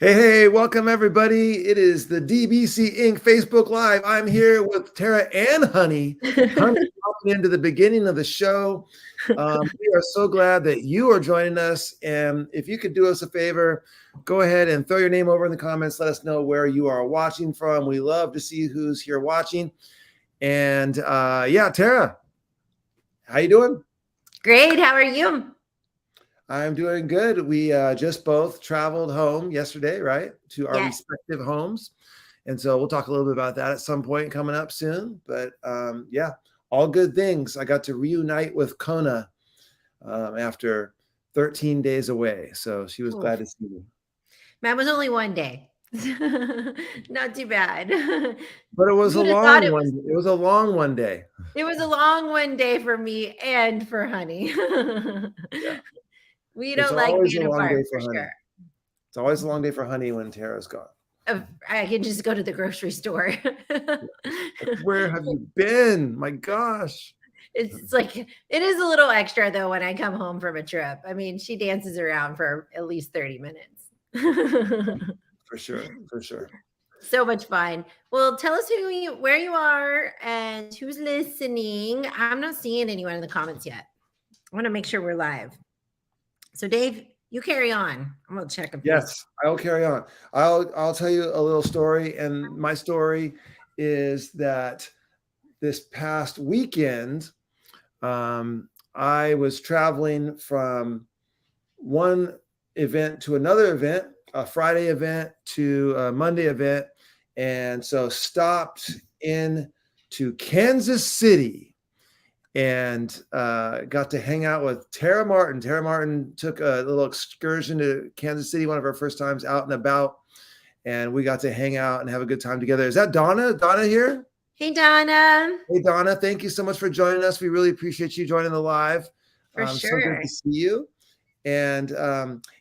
Hey, welcome everybody. It is the DBC Inc. Facebook Live. I'm here with Tara and Honey. Honey popping into the beginning of the show. We are so glad that you are joining us. And if you could do us a favor, go ahead and throw your name over in the comments. Let us know where you are watching from. We love to see who's here watching. And yeah, Tara, how you doing? Great. How are you? I'm doing good. We just both traveled home yesterday, right, to our Yes. respective homes. And so we'll talk a little bit about that at some point coming up soon. But yeah, all good things. I got to reunite with Kona after 13 days away. So she was glad Oof. to see me. Mine was only one day. Not too bad. But it was You a would have thought long one. It was a long one day. it was a long one day for me and for Honey. Yeah. We It's don't like always a being long apart day for for Honey. sure. It's always a long day for Honey when Tara's gone. I can just go to the grocery store. Like, where have you been? My gosh. It's like it is a little extra though when I come home from a trip. I mean, she dances around for at least 30 minutes. For sure. For sure. So much fun. Well, tell us where you are, and who's listening. I'm not seeing anyone in the comments yet. I want to make sure we're live. So, Dave, you carry on. I'm gonna check a few. Yes, I'll carry on. I'll tell you a little story, and my story is that this past weekend, I was traveling from one event to another event, a Friday event to a Monday event, and so stopped in to Kansas City and got to hang out with Tara Martin. Tara Martin took a little excursion to Kansas City, one of our first times out and about, and we got to hang out and have a good time together. Is that Donna? Donna here? Hey, Donna. Hey, Donna, thank you so much for joining us. We really appreciate you joining the live. For So good sure. to see you. And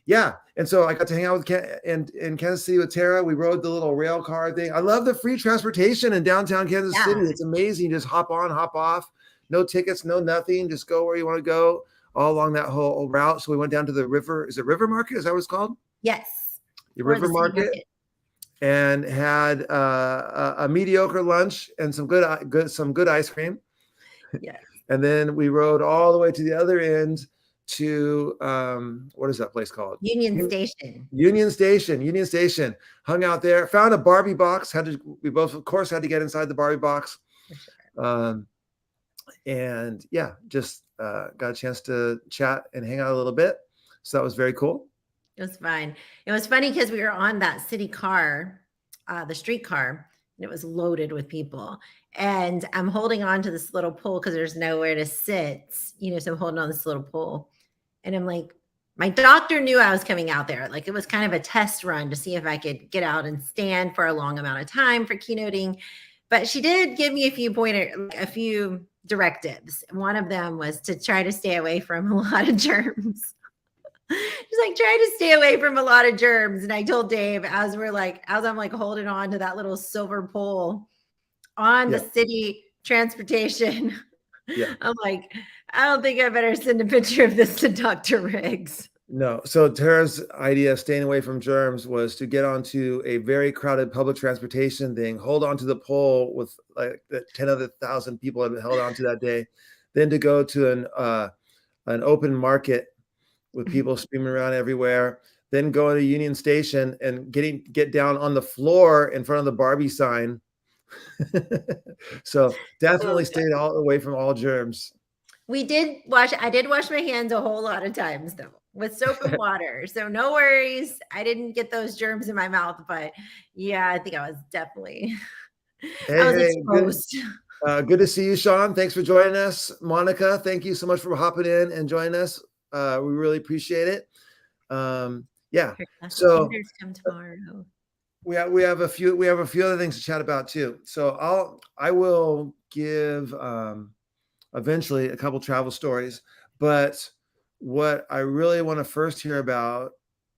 yeah, and so I got to hang out with in Kansas City with Tara. We rode the little rail car thing. I love the free transportation in downtown Kansas City. Yeah. It's amazing. You just hop on, hop off, no tickets, no nothing. Just go where you want to go all along that whole route. So we went down to the river. Is it River Market? Is that what it's called? Yes. The Or the River city Market. market. And had a mediocre lunch and some good ice cream. Yes. And then we rode all the way to the other end to what is that place called? Union Station. Union Station. Union Station. Hung out there. Found a Barbie box. We both, of course, had to get inside the Barbie box. For sure. And yeah, just got a chance to chat and hang out a little bit. So that was very cool. It was fun. It was funny because we were on that city car, the street car, and it was loaded with people. And I'm holding on to this little pole because there's nowhere to sit, so I'm holding on this little pole. And I'm like, my doctor knew I was coming out there. Like it was kind of a test run to see if I could get out and stand for a long amount of time for keynoting. But she did give me a few directives. One of them was to try to stay away from a lot of germs. She's like, try to stay away from a lot of germs. And I told Dave, as I'm like holding on to that little silver pole on the Yeah. city transportation, Yeah. I'm like, I don't think I better send a picture of this to Dr. Riggs. No. So Tara's idea of staying away from germs was to get onto a very crowded public transportation thing, hold on to the pole with like the 10 other thousand people had held on to that day, then to go to an open market with people screaming around everywhere, then go to Union Station and get down on the floor in front of the Barbie sign. So definitely stayed all away from all germs. I did wash my hands a whole lot of times though with soap and water. So no worries. I didn't get those germs in my mouth, but yeah, I think I was definitely I was Hey, exposed. good to see you, Sean. Thanks for joining us. Monica, thank you so much for hopping in and joining us. We really appreciate it. Yeah. So Vendors come tomorrow. we have a few other things to chat about too. So I will give eventually a couple travel stories, but what I really want to first hear about,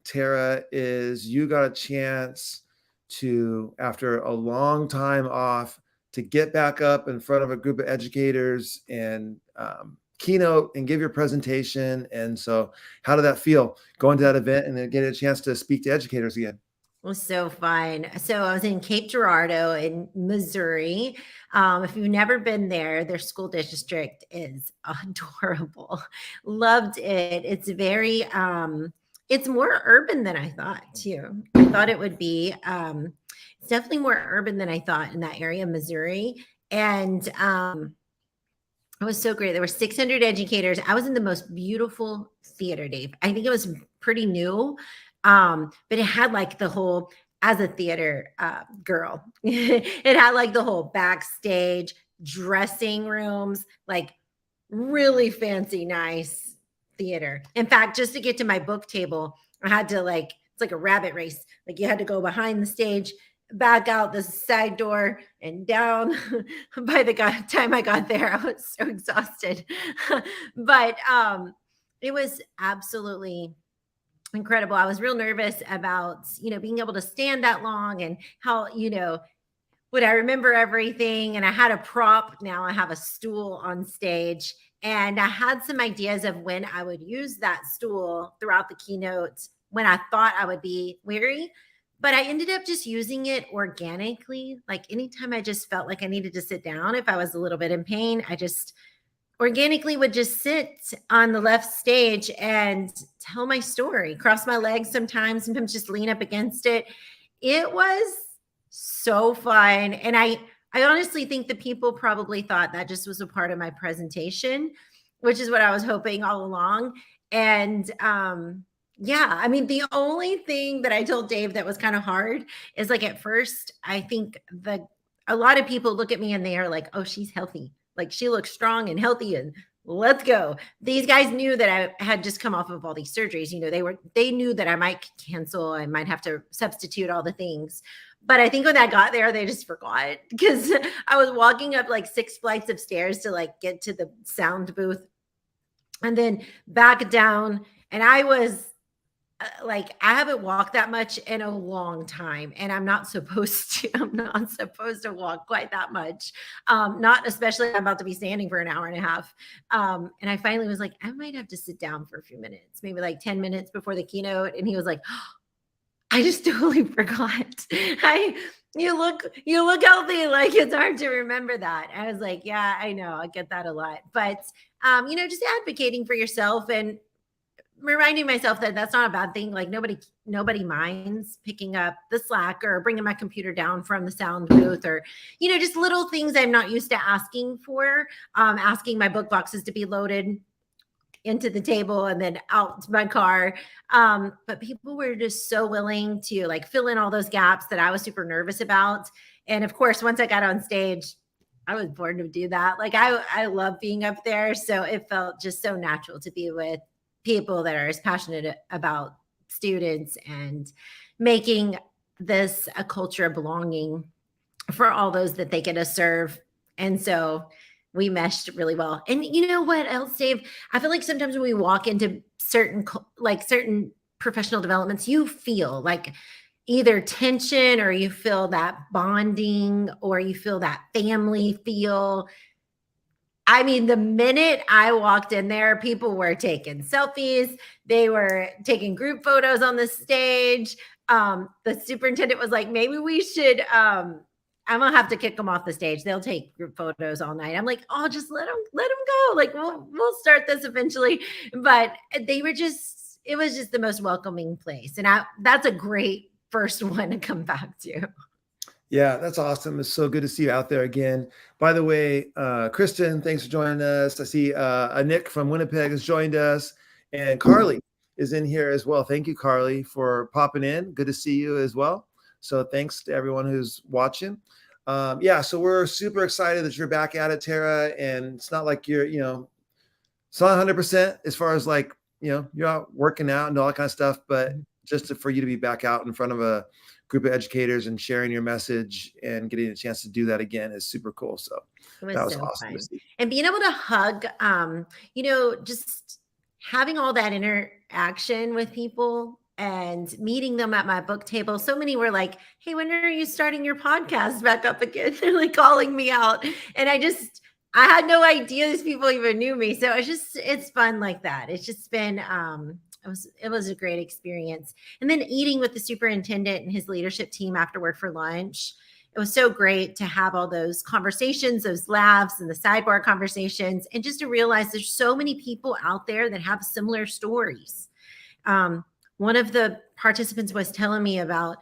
Tara, is you got a chance to, after a long time off, to get back up in front of a group of educators and keynote and give your presentation. And so how did that feel going to that event and then getting a chance to speak to educators again? was so fun. So I was in Cape Girardeau in Missouri. If you've never been there, their school district is adorable. Loved it. It's very it's more urban than I thought too. I thought it would be it's definitely more urban than I thought in that area, Missouri. And it was so great. There were 600 educators. I was in the most beautiful theater, Dave. I think it was pretty new, but it had like the whole, as a theater girl, it had like the whole backstage dressing rooms, like really fancy, nice theater. In fact, just to get to my book table, I had to like, it's like a rabbit race. Like you had to go behind the stage, back out the side door and down. By the time I got there, I was so exhausted. But it was absolutely incredible. I was real nervous about, being able to stand that long and how, would I remember everything? And I had a prop. Now I have a stool on stage. And I had some ideas of when I would use that stool throughout the keynote when I thought I would be weary. But I ended up just using it organically. Like anytime I just felt like I needed to sit down, if I was a little bit in pain, I just organically would just sit on the left stage and tell my story, cross my legs sometimes just lean up against it. It was so fun. And I honestly think the people probably thought that just was a part of my presentation, which is what I was hoping all along. And yeah, I mean, the only thing that I told Dave that was kind of hard is like at first, I think a lot of people look at me and they are like, oh, she's healthy. Like she looks strong and healthy and let's go. These guys knew that I had just come off of all these surgeries. They knew that I might cancel. I might have to substitute all the things. But I think when I got there, they just forgot because I was walking up like 6 flights of stairs to like get to the sound booth and then back down. And I was like, I haven't walked that much in a long time, and I'm not supposed to walk quite that much. Not especially I'm about to be standing for an hour and a half. And I finally was like, I might have to sit down for a few minutes, maybe like 10 minutes before the keynote. And he was like, oh, I just totally forgot. You look healthy. Like it's hard to remember that. I was like, yeah, I know. I get that a lot. But just advocating for yourself and reminding myself that that's not a bad thing. Like nobody minds picking up the slack or bringing my computer down from the sound booth or, just little things I'm not used to asking for, asking my book boxes to be loaded into the table and then out to my car. But people were just so willing to like fill in all those gaps that I was super nervous about. And of course, once I got on stage, I was born to do that. Like I love being up there. So it felt just so natural to be with people that are as passionate about students and making this a culture of belonging for all those that they get to serve. And so we meshed really well. And you know what else, Dave? I feel like sometimes when we walk into certain professional developments, you feel like either tension or you feel that bonding or you feel that family feel. I mean, the minute I walked in there, people were taking selfies. They were taking group photos on the stage. The superintendent was like, maybe we should, I'm going to have to kick them off the stage. They'll take group photos all night. I'm like, oh, just let them go. Like, we'll start this eventually. But it was just the most welcoming place. And that's a great first one to come back to. Yeah, that's awesome. It's so good to see you out there again. By the way, Kristen, thanks for joining us. I see Nick from Winnipeg has joined us, and Carly is in here as well. Thank you, Carly, for popping in. Good to see you as well. So thanks to everyone who's watching. So we're super excited that you're back at it, Tara. And it's not like you're, it's not 100% as far as like, you're out working out and all that kind of stuff, but just for you to be back out in front of a group of educators and sharing your message and getting a chance to do that again is super cool. So that was so awesome to see. And being able to hug, just having all that interaction with people and meeting them at my book table. So many were like, hey, when are you starting your podcast back up again? They're like calling me out. And I had no idea these people even knew me. So it's fun like that. It's just been It was a great experience. And then eating with the superintendent and his leadership team afterward for lunch. It was so great to have all those conversations, those laughs and the sidebar conversations, and just to realize there's so many people out there that have similar stories. One of the participants was telling me about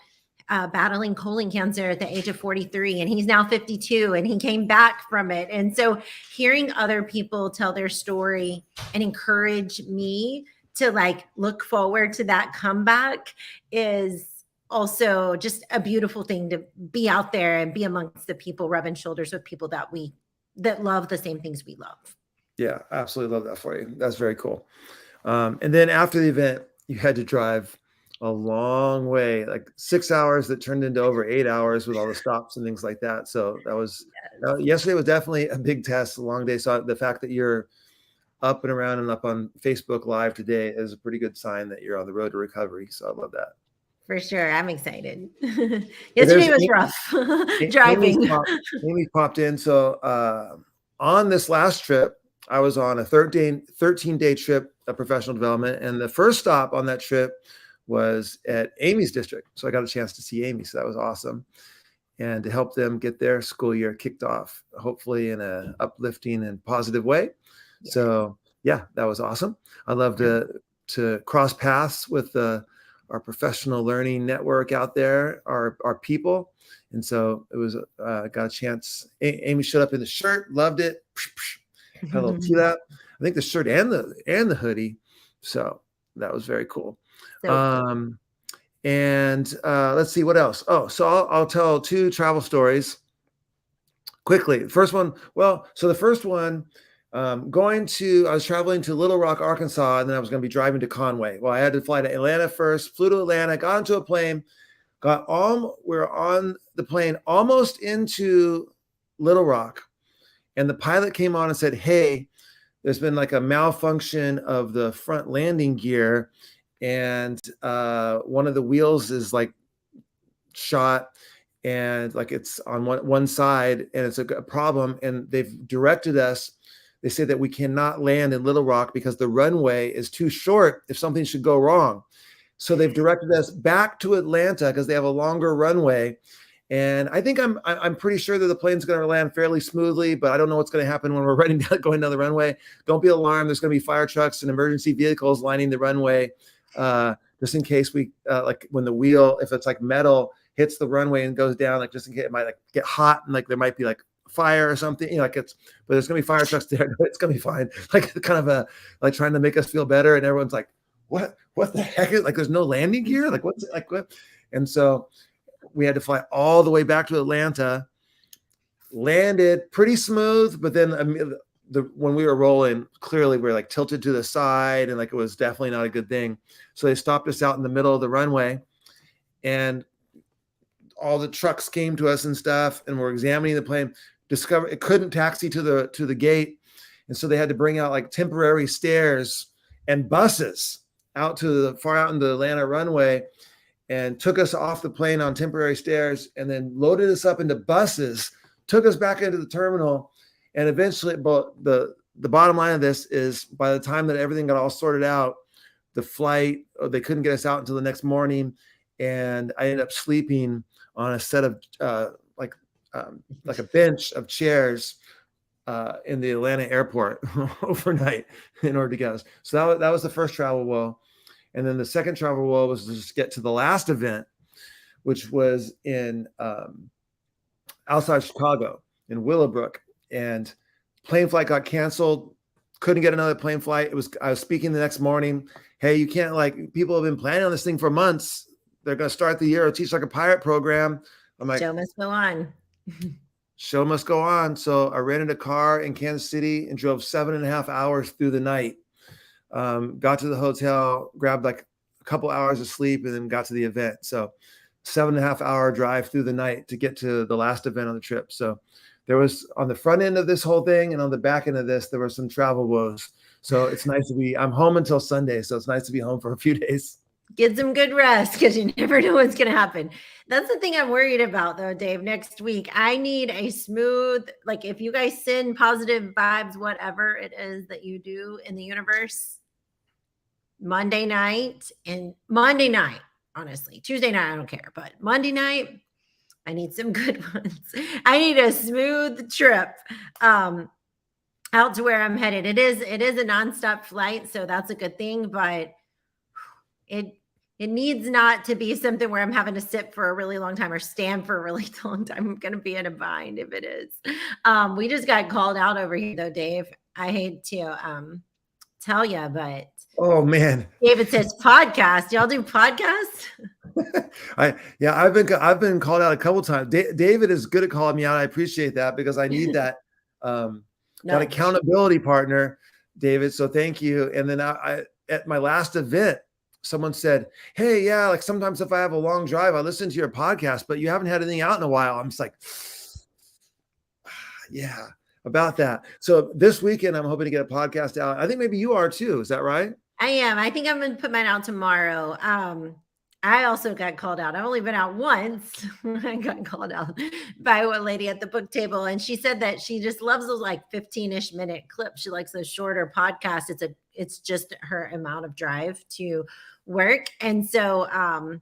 battling colon cancer at the age of 43, and he's now 52, and he came back from it. And so hearing other people tell their story and encourage me to like look forward to that comeback is also just a beautiful thing, to be out there and be amongst the people, rubbing shoulders with people that love the same things we love. Yeah, absolutely love that for you. That's very cool. And then after the event, you had to drive a long way, like 6 hours that turned into over 8 hours with all the stops and things like that. So that was yesterday was definitely a big test, a long day. So the fact that you're up and around and up on Facebook Live today is a pretty good sign that you're on the road to recovery. So I love that. For sure. I'm excited. Yesterday was rough driving. Amy popped in. So on this last trip, I was on a 13-day trip of professional development. And the first stop on that trip was at Amy's district. So I got a chance to see Amy. So that was awesome. And to help them get their school year kicked off, hopefully in an uplifting and positive way. Yeah. So yeah, that was awesome. I love to cross paths with our professional learning network out there, our people. And so it was, got a chance. Amy showed up in the shirt, loved it. Had a little tea that. I think the shirt and the hoodie. So that was very cool. So and let's see what else. Oh, so I'll tell 2 travel stories quickly. The first one, I was traveling to Little Rock, Arkansas, and then I was going to be driving to Conway. Well, I had to fly to Atlanta first, flew to Atlanta, got onto a plane, we're on the plane almost into Little Rock. And the pilot came on and said, hey, there's been like a malfunction of the front landing gear. And one of the wheels is like shot, and like it's on one side, and it's a problem. And they've directed us. They say that we cannot land in Little Rock because the runway is too short if something should go wrong. So they've directed us back to Atlanta because they have a longer runway. And I think I'm pretty sure that the plane's going to land fairly smoothly, but I don't know what's going to happen when we're going down the runway. Don't be alarmed. There's going to be fire trucks and emergency vehicles lining the runway, just in case we like when the wheel, if it's like metal, hits the runway and goes down, like just in case it might like get hot and like there might be like fire or something, you know, like but there's gonna be fire trucks there. It's gonna be fine. Like kind of like trying to make us feel better, and everyone's like, what the heck is like? There's no landing gear. Like what's like what? And so we had to fly all the way back to Atlanta. Landed pretty smooth, but then when we were rolling, clearly we were like tilted to the side, and like it was definitely not a good thing. So they stopped us out in the middle of the runway, and all the trucks came to us and stuff, and we're examining the plane. Discovered it couldn't taxi to the gate, and so they had to bring out like temporary stairs and buses out to the far out in the Atlanta runway, and took us off the plane on temporary stairs, and then loaded us up into buses, took us back into the terminal, and eventually, but the bottom line of this is, by the time that everything got all sorted out, the flight, they couldn't get us out until the next morning, and I ended up sleeping on a set of like a bench of chairs in the Atlanta airport overnight in order to get us. So that was the first travel woe. And then the second travel woe was to just get to the last event, which was in outside Chicago in Willowbrook, and plane flight got canceled. Couldn't get another plane flight. I was speaking the next morning. Hey, you can't, like, people have been planning on this thing for months. They're going to start the year, Teach Like a Pirate program. I'm like, show must go on. Show must go on. So I rented a car in Kansas City and drove 7.5 hours through the night. Got to the hotel, grabbed like a couple hours of sleep, and then got to the event. So 7.5 hour drive through the night to get to the last event on the trip. So there was, on the front end of this whole thing and on the back end of this, there were some travel woes. So it's nice to I'm home until Sunday. So it's nice to be home for a few days. Get some good rest, because you never know what's going to happen. That's the thing I'm worried about, though, Dave. Next week, I need a smooth, like, if you guys send positive vibes, whatever it is that you do in the universe, Monday night, honestly. Tuesday night, I don't care. But Monday night, I need some good ones. I need a smooth trip out to where I'm headed. It is a nonstop flight, so that's a good thing. But it needs not to be something where I'm having to sit for a really long time or stand for a really long time. I'm going to be in a bind if it is. We just got called out over here, though, Dave. I hate to tell you, but Oh man, David says podcast. Y'all do podcasts? I've been called out a couple times. David is good at calling me out. I appreciate that because I need that that accountability partner, David. So thank you. And then I at my last event, someone said, "Hey, yeah, like sometimes if I have a long drive, I listen to your podcast, but you haven't had anything out in a while." I'm just like, yeah, about that. So this weekend, I'm hoping to get a podcast out. I think maybe you are too. Is that right? I am. I think I'm going to put mine out tomorrow. I also got called out. I've only been out once. I got called out by a lady at the book table, and she said that she just loves those like 15-ish minute clips. She likes those shorter podcasts. It's just her amount of drive to work, and so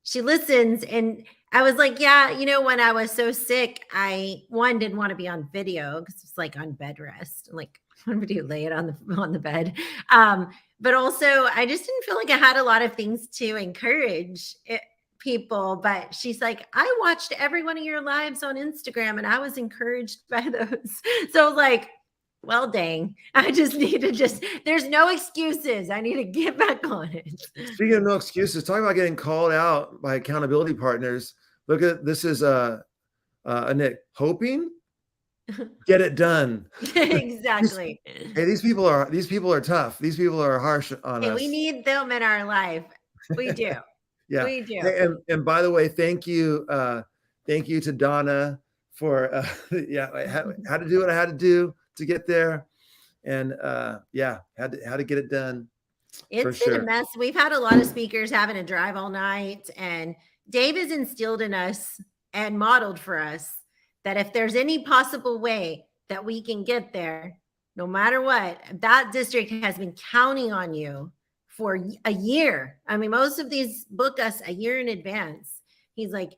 she listens. And I was like, yeah, when I was so sick, I didn't want to be on video because it's like on bed rest. Like, what would you lay it on the bed? But also, I just didn't feel like I had a lot of things to encourage people. But she's like, I watched every one of your lives on Instagram and I was encouraged by those. So I was like, well, dang, I just need to there's no excuses. I need to get back on it. Speaking of no excuses, talking about getting called out by accountability partners. Look at this is Nick hoping. Get it done. Exactly. Hey, these people are tough. These people are harsh on us. We need them in our life. We do. Yeah, we do. Hey, and by the way, thank you to Donna for how to do what I had to do to get there, and had to get it done. It's been a mess. We've had a lot of speakers having to drive all night, and Dave has instilled in us and modeled for us that if there's any possible way that we can get there, no matter what, that district has been counting on you for a year. I mean, most of these book us a year in advance. He's like,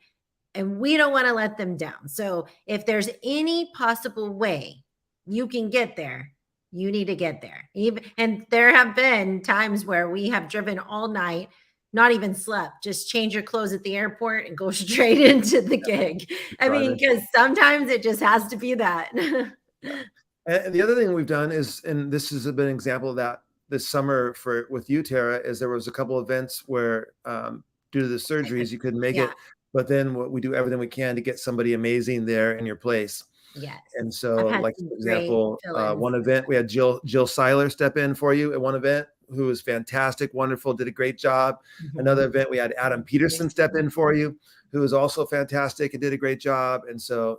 and we don't want to let them down. So if there's any possible way you can get there, you need to get there. And there have been times where we have driven all night, not even slept, just change your clothes at the airport and go straight into the gig. I mean, because sometimes it just has to be that. And the other thing we've done is, and this has been an example of that this summer with you, Tara, is there was a couple events where due to the surgeries, you couldn't make it. But then we do everything we can to get somebody amazing there in your place. Yes. And so, like, for example, one event, we had Jill Seiler step in for you at one event, who was fantastic, wonderful, did a great job. Mm-hmm. Another event, we had Adam Peterson step in for you, who was also fantastic and did a great job. And so,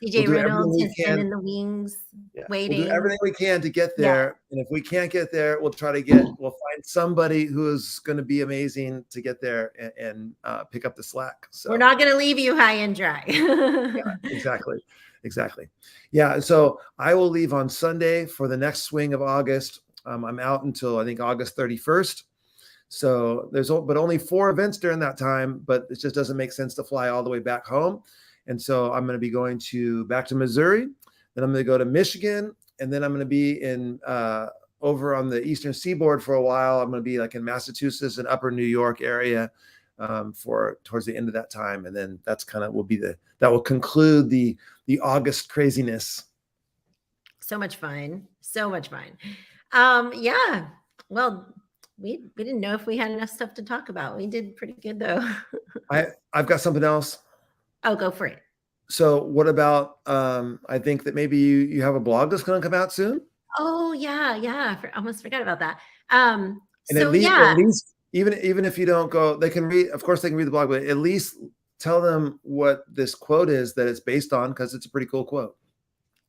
DJ Reynolds has been in the wings waiting. We'll do everything we can to get there. Yeah. And if we can't get there, we'll find somebody who is going to be amazing to get there and pick up the slack. So we're not going to leave you high and dry. Exactly. Yeah. So I will leave on Sunday for the next swing of August. I'm out until I think August 31st. So but only 4 events during that time, but it just doesn't make sense to fly all the way back home. And so I'm going to be going back to Missouri, then I'm going to go to Michigan, and then I'm going to be in over on the Eastern Seaboard for a while. I'm going to be like in Massachusetts and Upper New York area for towards the end of that time. And then that's kind of that will conclude the August craziness. So much fun. Yeah. Well, we didn't know if we had enough stuff to talk about. We did pretty good though. I've got something else. Oh, go for it. So what about, I think that maybe you have a blog that's going to come out soon. Oh yeah. I almost forgot about that. And at least, even if you don't go, they can read the blog, but at least tell them what this quote is that it's based on, because it's a pretty cool quote.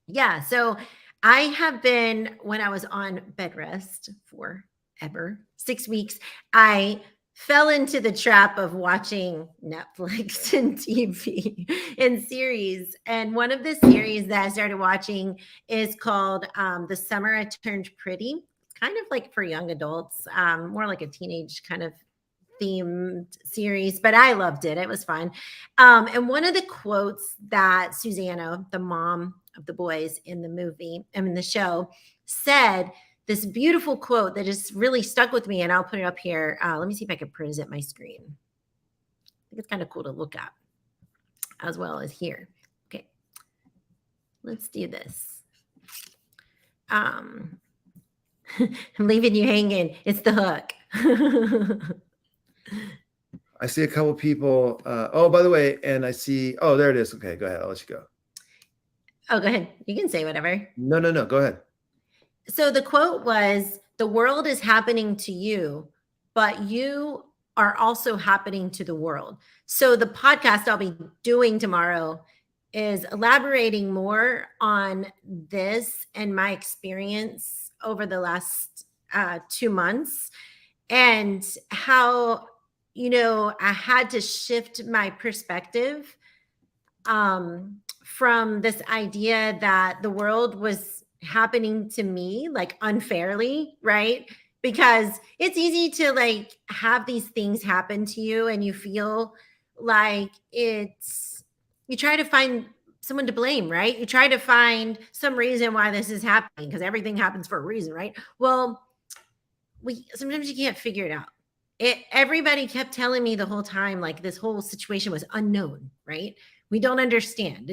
Yeah. So I have been, when I was on bed rest forever, 6 weeks, I fell into the trap of watching Netflix and TV and series. And one of the series that I started watching is called The Summer I Turned Pretty. It's kind of like for young adults, more like a teenage kind of themed series, but I loved it. It was fun. And one of the quotes that Susanna, the mom of the boys in the movie, in the show, said, this beautiful quote that just really stuck with me, and I'll put it up here. Let me see if I can present my screen. I think it's kind of cool to look at as well as here. Okay, let's do this. I'm leaving you hanging. It's the hook. I see a couple people. Oh, by the way, and I see, oh, there it is. Okay, go ahead. I'll let you go. Oh, go ahead. You can say whatever. No. Go ahead. So the quote was, the world is happening to you, but you are also happening to the world. So the podcast I'll be doing tomorrow is elaborating more on this and my experience over the last 2 months, and how, I had to shift my perspective from this idea that the world was happening to me like unfairly, right? Because it's easy to like have these things happen to you and you feel like you try to find someone to blame, right? You try to find some reason why this is happening because everything happens for a reason, right? Well, sometimes you can't figure it out. Everybody kept telling me the whole time, like this whole situation was unknown, right? We don't understand.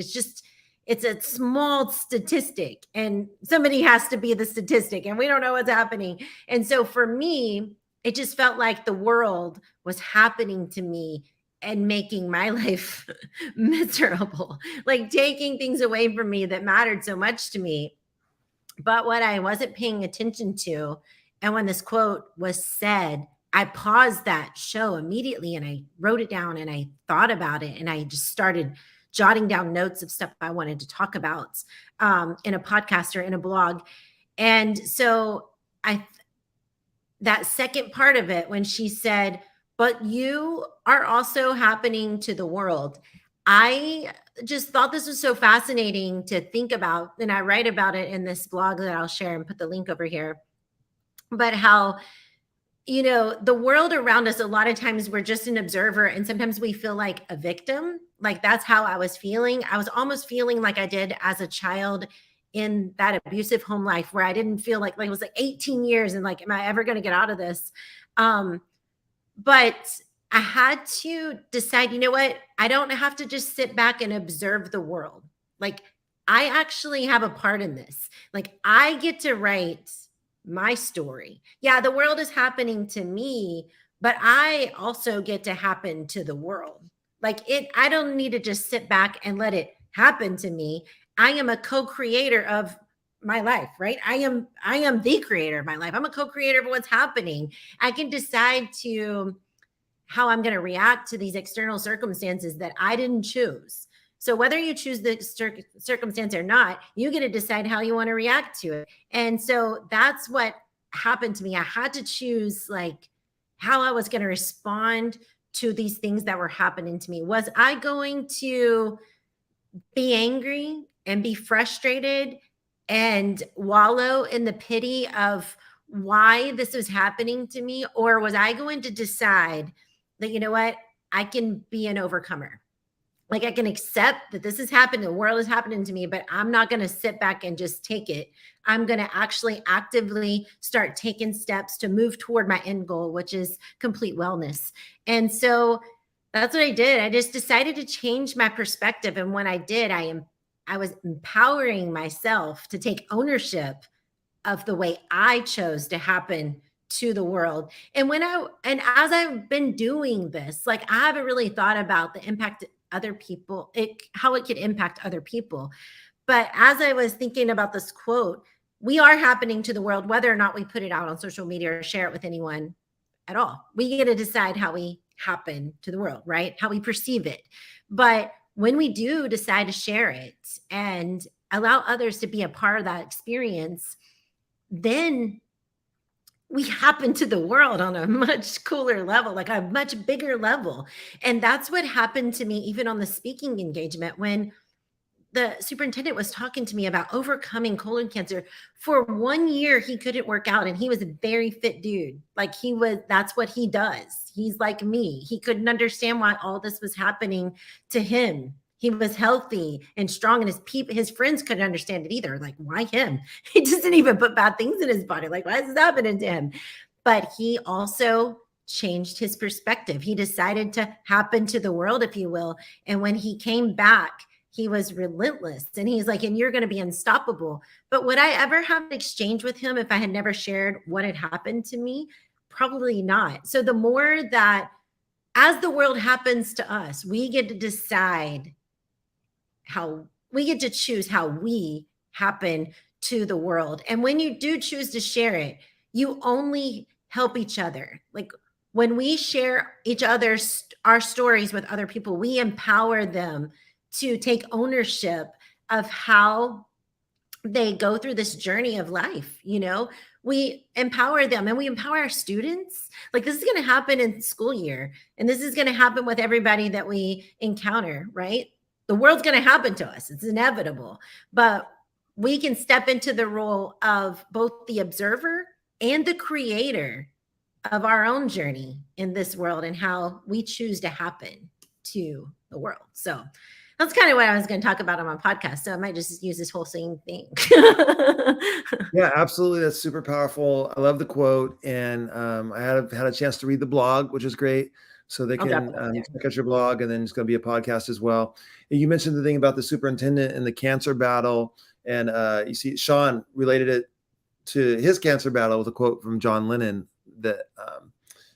It's a small statistic and somebody has to be the statistic and we don't know what's happening. And so for me, it just felt like the world was happening to me and making my life miserable, like taking things away from me that mattered so much to me. But what I wasn't paying attention to, and when this quote was said, I paused that show immediately and I wrote it down and I thought about it and I just started jotting down notes of stuff I wanted to talk about in a podcast or in a blog. And so that second part of it, when she said, but you are also happening to the world, I just thought this was so fascinating to think about. And I write about it in this blog that I'll share and put the link over here. But how, the world around us, a lot of times we're just an observer and sometimes we feel like a victim. Like that's how I was feeling. I was almost feeling like I did as a child in that abusive home life where I didn't feel like it was like 18 years and like, am I ever going to get out of this? But I had to decide, you know what? I don't have to just sit back and observe the world. Like I actually have a part in this. Like I get to write my story. Yeah, the world is happening to me, but I also get to happen to the world. I don't need to just sit back and let it happen to me. I am a co-creator of my life, right? I am the creator of my life. I'm a co-creator of what's happening. I can decide how I'm going to react to these external circumstances that I didn't choose. So whether you choose the circumstance or not, you get to decide how you want to react to it. And so that's what happened to me. I had to choose how I was going to respond to these things that were happening to me. Was I going to be angry and be frustrated and wallow in the pity of why this was happening to me? Or was I going to decide that, you know what, I can be an overcomer? Like I can accept that this is happening, the world is happening to me, but I'm not going to sit back and just take it. I'm going to actually actively start taking steps to move toward my end goal, which is complete wellness. And so that's what I did. I just decided to change my perspective. And when I did, I was empowering myself to take ownership of the way I chose to happen to the world. And as I've been doing this, I haven't really thought about the impact other people, how it could impact other people. But as I was thinking about this quote, we are happening to the world, whether or not we put it out on social media or share it with anyone at all. We get to decide how we happen to the world, right? How we perceive it. But when we do decide to share it and allow others to be a part of that experience, then we happen to the world on a much cooler level, like a much bigger level. And that's what happened to me, even on the speaking engagement, when the superintendent was talking to me about overcoming colon cancer. For 1 year, he couldn't work out, and he was a very fit dude. Like that's what he does. He's like me. He couldn't understand why all this was happening to him. He was healthy and strong, and his friends couldn't understand it either. Like, why him? He doesn't even put bad things in his body. Like, why is this happening to him? But he also changed his perspective. He decided to happen to the world, if you will. And when he came back, he was relentless, and he's like, and you're going to be unstoppable. But would I ever have an exchange with him if I had never shared what had happened to me? Probably not. So the more that as the world happens to us, we get to decide how we get to choose how we happen to the world. And when you do choose to share it, you only help each other. Like when we share our stories with other people, we empower them to take ownership of how they go through this journey of life. We empower them, and we empower our students. Like, this is going to happen in school year, and this is going to happen with everybody that we encounter, right? The world's going to happen to us. It's inevitable, but we can step into the role of both the observer and the creator of our own journey in this world and how we choose to happen to the world. So that's kind of what I was going to talk about on my podcast. So I might just use this whole same thing. Yeah, absolutely. That's super powerful. I love the quote. And I had a chance to read the blog, which is great. So they can check out your blog, and then it's going to be a podcast as well. And you mentioned the thing about the superintendent and the cancer battle. And you see, Sean related it to his cancer battle with a quote from John Lennon that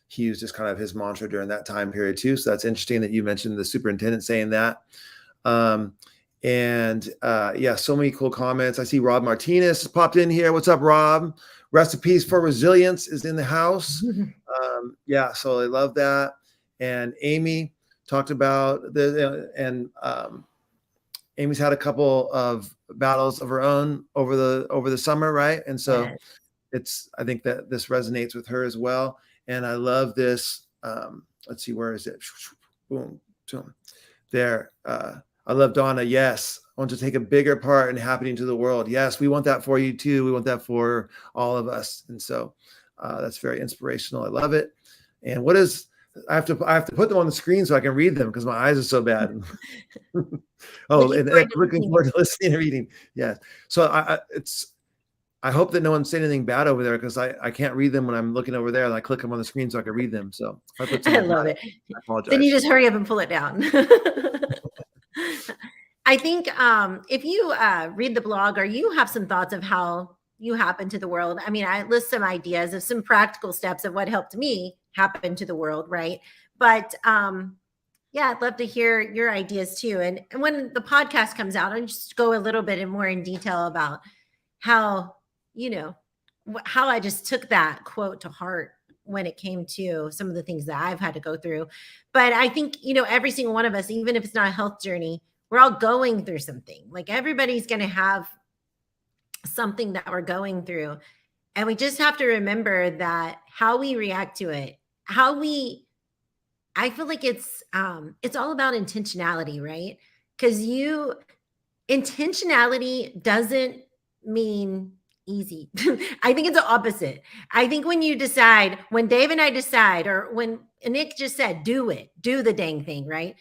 he used as kind of his mantra during that time period too. So that's interesting that you mentioned the superintendent saying that. Yeah, so many cool comments. I see Rob Martinez popped in here. What's up, Rob? Recipes for Resilience is in the house. Yeah, so I love that. And Amy talked about Amy's had a couple of battles of her own over the summer, right? And so I think that this resonates with her as well. And I love this. Let's see, where is it? Boom, boom. There. I love Donna. Yes. I want to take a bigger part in happening to the world. Yes. We want that for you too. We want that for all of us. And so that's very inspirational. I love it. And I have to put them on the screen so I can read them because my eyes are so bad. And looking forward to listening and reading. Yeah. So I hope that no one said anything bad over there, because I can't read them when I'm looking over there, and I click them on the screen so I can read them. So if I put I love it. I apologize. Then you just hurry up and pull it down. I think if you read the blog, or you have some thoughts of how you happen to the world. I mean, I list some ideas of some practical steps of what helped me happen to the world, right? But yeah, I'd love to hear your ideas too. And when the podcast comes out, I'll just go a little bit more in detail about how, how I just took that quote to heart when it came to some of the things that I've had to go through. But I think, every single one of us, even if it's not a health journey, we're all going through something. Like, everybody's going to have something that we're going through. And we just have to remember that how we react to it, I feel like it's all about intentionality, right? Because intentionality doesn't mean easy. I think it's the opposite. I think when Dave and I decide, or when Nick just said, do the dang thing, right?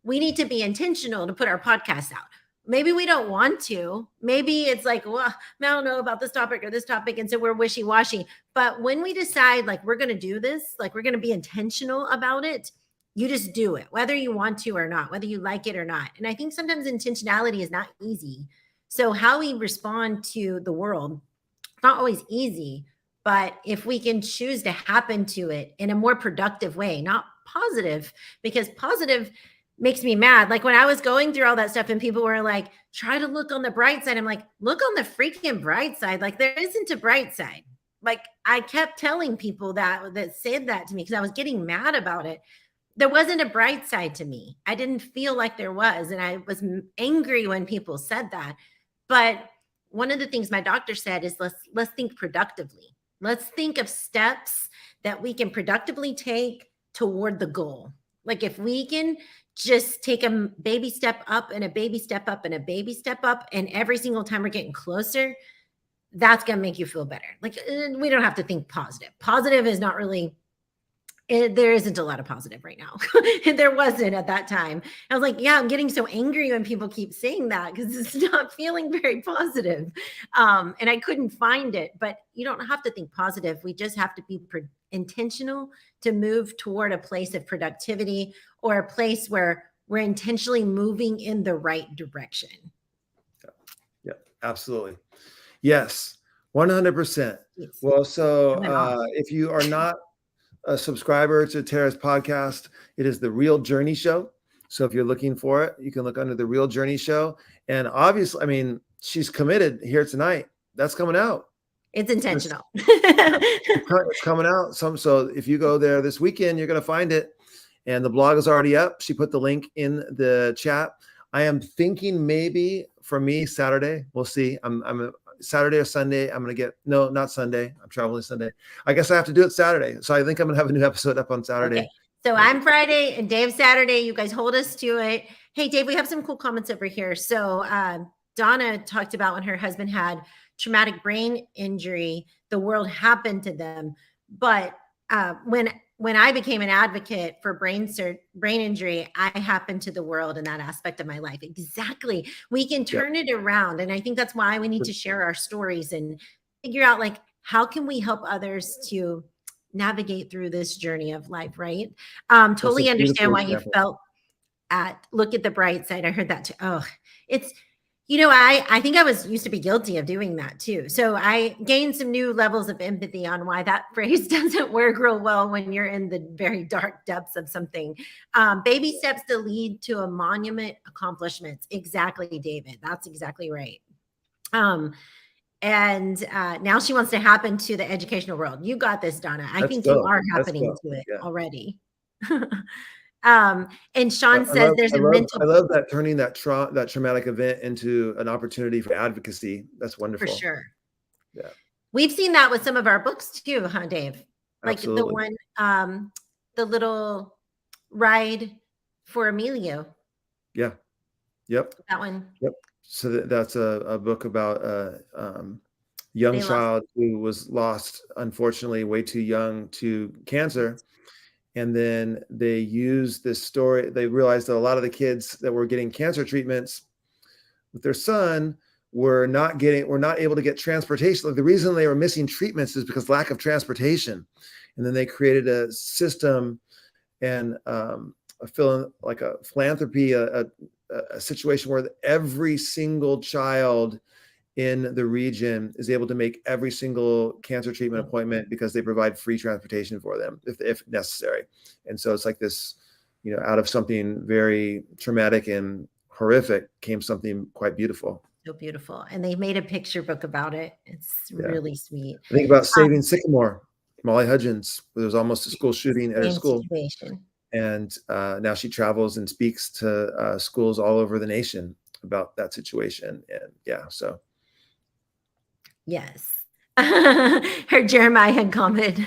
We need to be intentional to put our podcast out. Maybe we don't want to. Maybe it's like, well, I don't know about this topic or this topic. And so we're wishy-washy. But when we decide, like, we're going to do this, like, we're going to be intentional about it, you just do it, whether you want to or not, whether you like it or not. And I think sometimes intentionality is not easy. So how we respond to the world, not always easy, but if we can choose to happen to it in a more productive way, not positive, because positive makes me mad. Like, when I was going through all that stuff and people were like, try to look on the bright side. I'm like, look on the freaking bright side. Like, there isn't a bright side. Like, I kept telling people that said that to me because I was getting mad about it. There wasn't a bright side to me. I didn't feel like there was. And I was angry when people said that. But one of the things my doctor said is, let's think productively. Let's think of steps that we can productively take toward the goal. Like if we can just take a baby step up and a baby step up and a baby step up, and every single time we're getting closer, that's going to make you feel better. Like we don't have to think positive. Positive is not really, there isn't a lot of positive right now. There wasn't at that time. I was like, yeah, I'm getting so angry when people keep saying that because it's not feeling very positive. And I couldn't find it, but you don't have to think positive. We just have to be intentional to move toward a place of productivity or a place where we're intentionally moving in the right direction. Yeah, absolutely. Yes, 100%. Well, so if you are not a subscriber to Tara's podcast, it is the Real Journey Show. So if you're looking for it, you can look under the Real Journey Show. And obviously, I mean, she's committed here tonight. That's coming out. It's intentional. It's coming out. So if you go there this weekend, you're going to find it. And the blog is already up. She put the link in the chat. I am thinking maybe for me Saturday. We'll see. I'm Saturday or Sunday. I'm going to no, not Sunday. I'm traveling Sunday. I guess I have to do it Saturday. So I think I'm going to have a new episode up on Saturday. Okay. So I'm Friday and Dave's Saturday. You guys hold us to it. Hey, Dave, we have some cool comments over here. So Donna talked about when her husband had traumatic brain injury, the world happened to them. But when I became an advocate for brain injury, I happened to the world in that aspect of my life. Exactly. We can turn it around. And I think that's why we need to share our stories and figure out like, how can we help others to navigate through this journey of life, right? Totally understand why you felt look at the bright side. I heard that too. Oh, it's, I think I used to be guilty of doing that too. So I gained some new levels of empathy on why that phrase doesn't work real well when you're in the very dark depths of something. Baby steps to lead to a monument accomplishments. Exactly, David. That's exactly right. And now she wants to happen to the educational world. You got this, Donna. I think you are happening to it already. And Sean says I love that turning that traumatic event into an opportunity for advocacy. That's wonderful. For sure. Yeah. We've seen that with some of our books too, huh, Dave? Like Absolutely. The one, the little ride for Emilio. Yeah. Yep. That one. Yep. So that's a book about a young child who was lost, unfortunately, way too young to cancer. And then they used this story. They realized that a lot of the kids that were getting cancer treatments with their son were not able to get transportation. Like the reason they were missing treatments is because lack of transportation. And then they created a system and a philanthropy, a situation where every single child in the region is able to make every single cancer treatment appointment because they provide free transportation for them if necessary. And so it's like this, out of something very traumatic and horrific came something quite beautiful. So beautiful. And they made a picture book about it. It's really sweet. I think about Saving Sycamore, Molly Hudgens. There was almost a school shooting at her school. Situation. And now she travels and speaks to schools all over the nation about that situation. And so. Yes. Her Jeremiah had commented.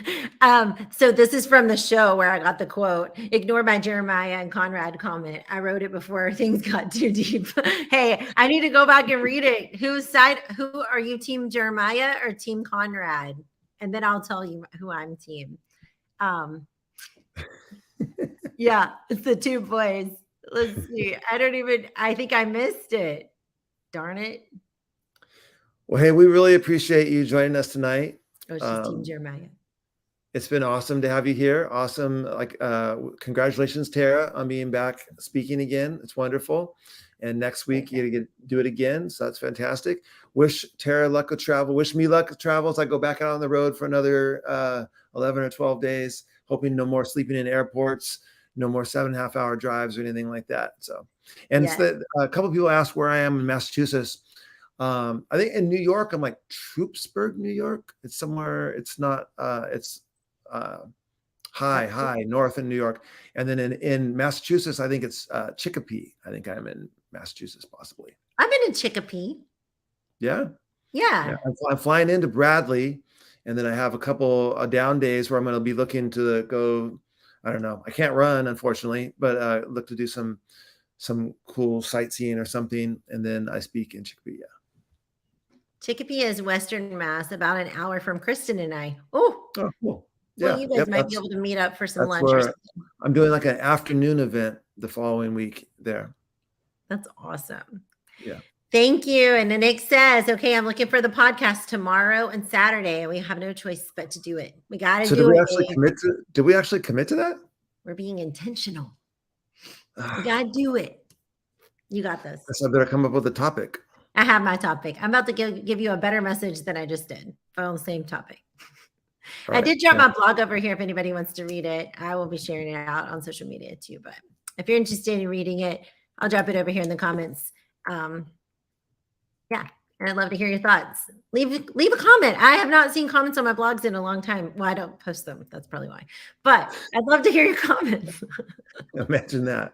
So this is from the show where I got the quote, ignore my Jeremiah and Conrad comment. I wrote it before things got too deep. Hey, I need to go back and read it. Who are you, team Jeremiah or team Conrad? And then I'll tell you who I'm team. Yeah, it's the two boys. Let's see. I think I missed it. Darn it. Well, hey, we really appreciate you joining us tonight. She's team Jeremiah. It's been awesome to have you here. Awesome. Congratulations, Tara, on being back speaking again. It's wonderful. And next week, you do it again. So that's fantastic. Wish Tara luck with travel. Wish me luck with travel as I go back out on the road for another 11 or 12 days, hoping no more sleeping in airports, no more 7.5-hour drives or anything like that. So, and a couple of people asked where I am in Massachusetts. I think in New York, I'm like Troopsburg, New York. It's somewhere. It's not. It's high north in New York, and then in Massachusetts, I think it's Chicopee. I think I'm in Massachusetts, possibly. I've been in Chicopee. Yeah. I'm flying into Bradley, and then I have a couple down days where I'm going to be looking to go I don't know. I can't run, unfortunately, but look to do some cool sightseeing or something. And then I speak in Chicopee. Yeah. Chicopee is Western Mass, about an hour from Kristen and I. Oh, cool. well, Yeah. you guys might be able to meet up for some That's lunch or where something. I'm doing like an afternoon event the following week there. That's awesome. Yeah. Thank you. And then Nick says, okay, I'm looking for the podcast tomorrow and Saturday, and we have no choice but to do it. We got to do it. Did we actually commit to that? We're being intentional. We got to do it. You got this. So I better come up with a topic. I have my topic. I'm about to give you a better message than I just did on the same topic. Right. I did drop my blog over here if anybody wants to read it. I will be sharing it out on social media too. But if you're interested in reading it, I'll drop it over here in the comments. Yeah, and I'd love to hear your thoughts. Leave a comment. I have not seen comments on my blogs in a long time. Well, I don't post them. That's probably why. But I'd love to hear your comments. Imagine that.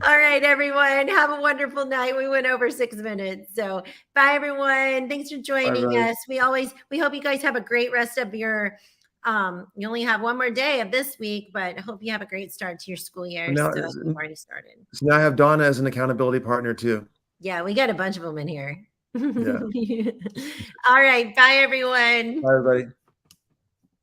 All right, everyone. Have a wonderful night. We went over 6 minutes. So bye, everyone. Thanks for joining us. We hope you guys have a great rest of your you only have one more day of this week, but I hope you have a great start to your school year. Now, so you've already started. So now I have Donna as an accountability partner too. Yeah, we got a bunch of them in here. Yeah. All right. Bye, everyone. Bye, everybody.